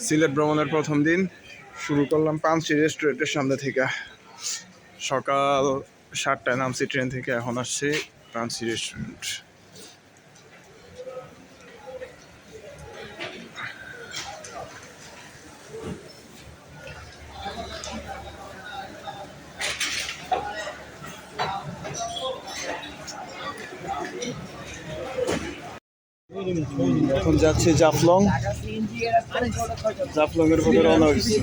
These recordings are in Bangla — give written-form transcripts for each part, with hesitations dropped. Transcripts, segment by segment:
সিলেট ভ্রমণের প্রথম দিন শুরু করলাম পানসি রেস্টুরেন্টের সামনে থেকে। সকাল 7টায় নামছি ট্রেন থেকে, এখন আসছি পানসি রেস্টুরেন্ট। এখন যাচ্ছি জাফলং। জাফলংয়ের পথে রওনা হয়েছি।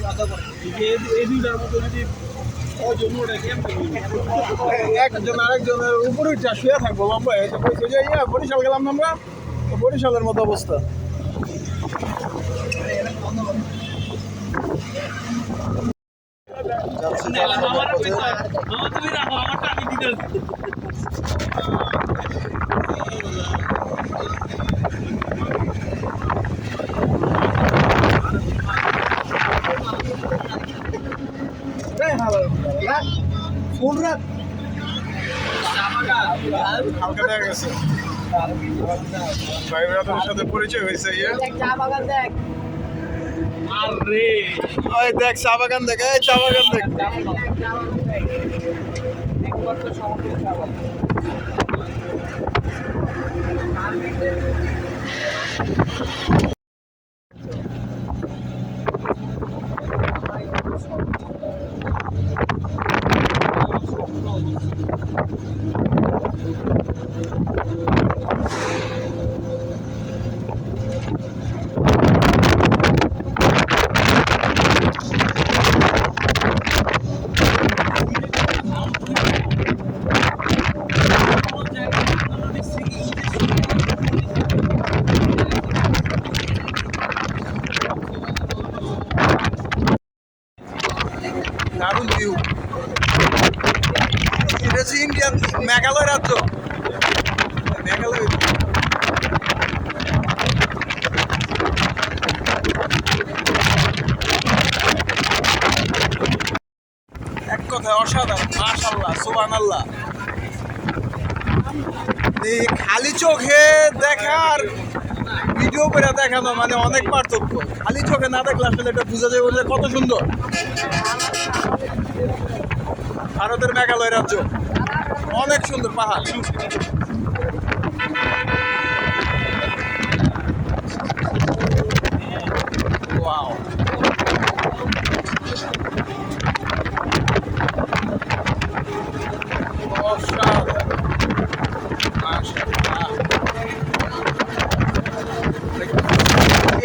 একজন আরেকজনের উপরে শুয়ে থাকবো লম্বায়। বরিশাল গেলাম আমরা, বরিশালের মতো অবস্থা। ফুল রাত হালকা দেখা গেছে, ভাই ব্রাদারের সাথে পরিচয় হয়েছে। চা বাগান দেখ, ওই দেখ চা বাগান দেখ, এই চা বাগান দেখ। দারুণ ভিউ। এটা হচ্ছে ইন্ডিয়ান মেঘালয় রাজ্য, মেঘালয়। এক কথায় অসাধারণ, মাশাআল্লাহ, সুবহানাল্লাহ। এই খালি চোখে দেখার ভিডিও করে দেখানো মানে অনেক পার্থক্য। খালি চোখে না দেখলে আসলে এটা বোঝা যাবে যে কত সুন্দর ভারতের মেঘালয় রাজ্য। অনেক সুন্দর পাহাড়। ওয়াও, অসাধারণ, মাশাআল্লাহ।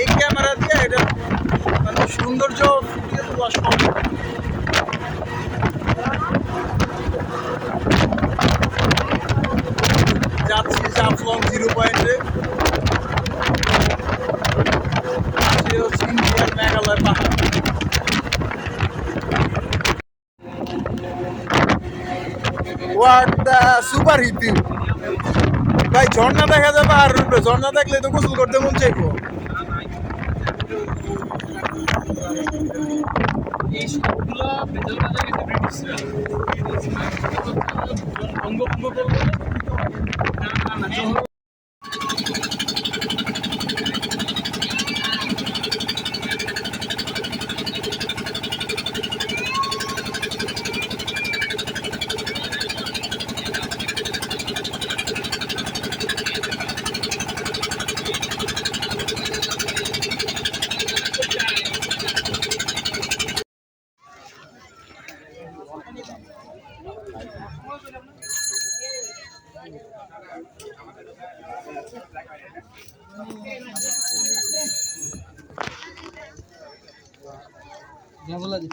এই ক্যামেরা দিয়ে এটা মানে সৌন্দর্য ফুটিয়ে তোলা সম্ভব। যাচ্ছি জাফলং 0 পয়েন্টে। হচ্ছে ইন্ডিয়ান মেঘালয় পাহাড়। What the super hit view. ভাই ঝর্ণা দেখা যাবে, আর ঝর্ণা দেখলে তো গোসল করতে মন চাইবো। এই সবগুলো বেতাল বাজার গেছে ব্রিটিশরা। বঙ্গভঙ্গ করলো না। बोला जी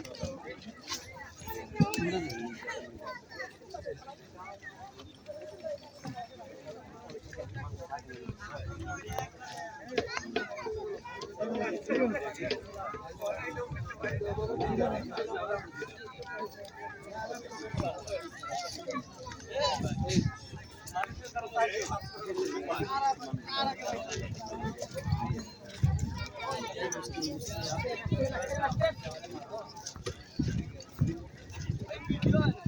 Thank you.